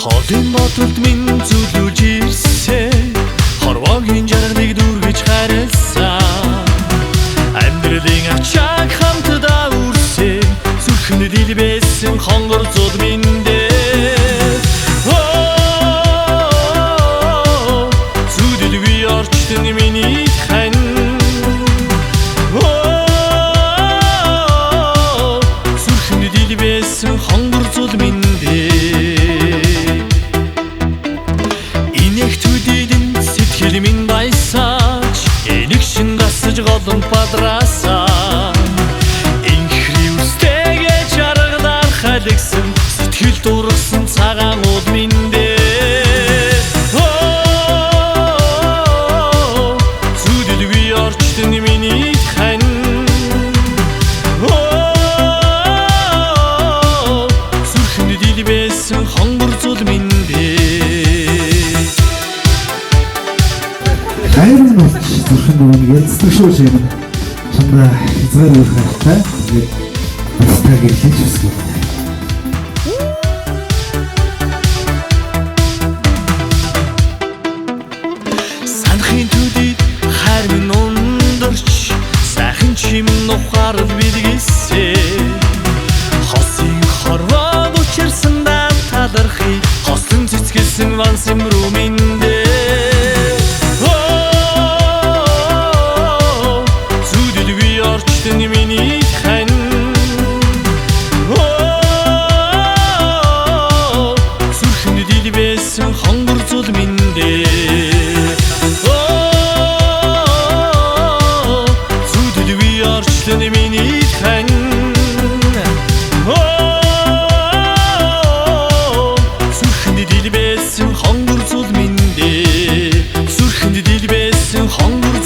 Холын бодолд минь зүлүүлж ирсэн хорвогийн жаргалыг дүргэж харилсан амьдралын ачааг хамтдаа үрсэн зүрхэнд дэлбэсэн хонгор зуд миндээ зүдэлгүй орчтон миний хан зүрхэнд дэлбэсэн хонгор зуд миндээ сэтгэл минь баясаач энэгшин дасаж голон падраасаа инхри үстэгээ чаргалаар халигсан сэтгэл дургасан цагаан уул миндээ зүдэлгүй орчтон миний хан зүрхэнд дэлбэсэн хонгор зуд миндээ хайрын болж зүрхэнд нэг янзтай шүү шиг чамдаа хязгаар өрх хайртай тэгээд бastаг хэлж өсгөө. Санахын төдийд хайр минь ундарч сайхан чим нухаарл билгээсээ хосын хорвоо учирсандаа талархи хослон цэцгэлсэн вансан руу миндээ миний хан зүрхэнд дэлбэсэн хонгор зуд миндээ зүдэлгүй орчлон миний хан зүрхэнд дэлбэсэн хонгор зуд миндээ зүрхэнд дэлбэсэн хонгор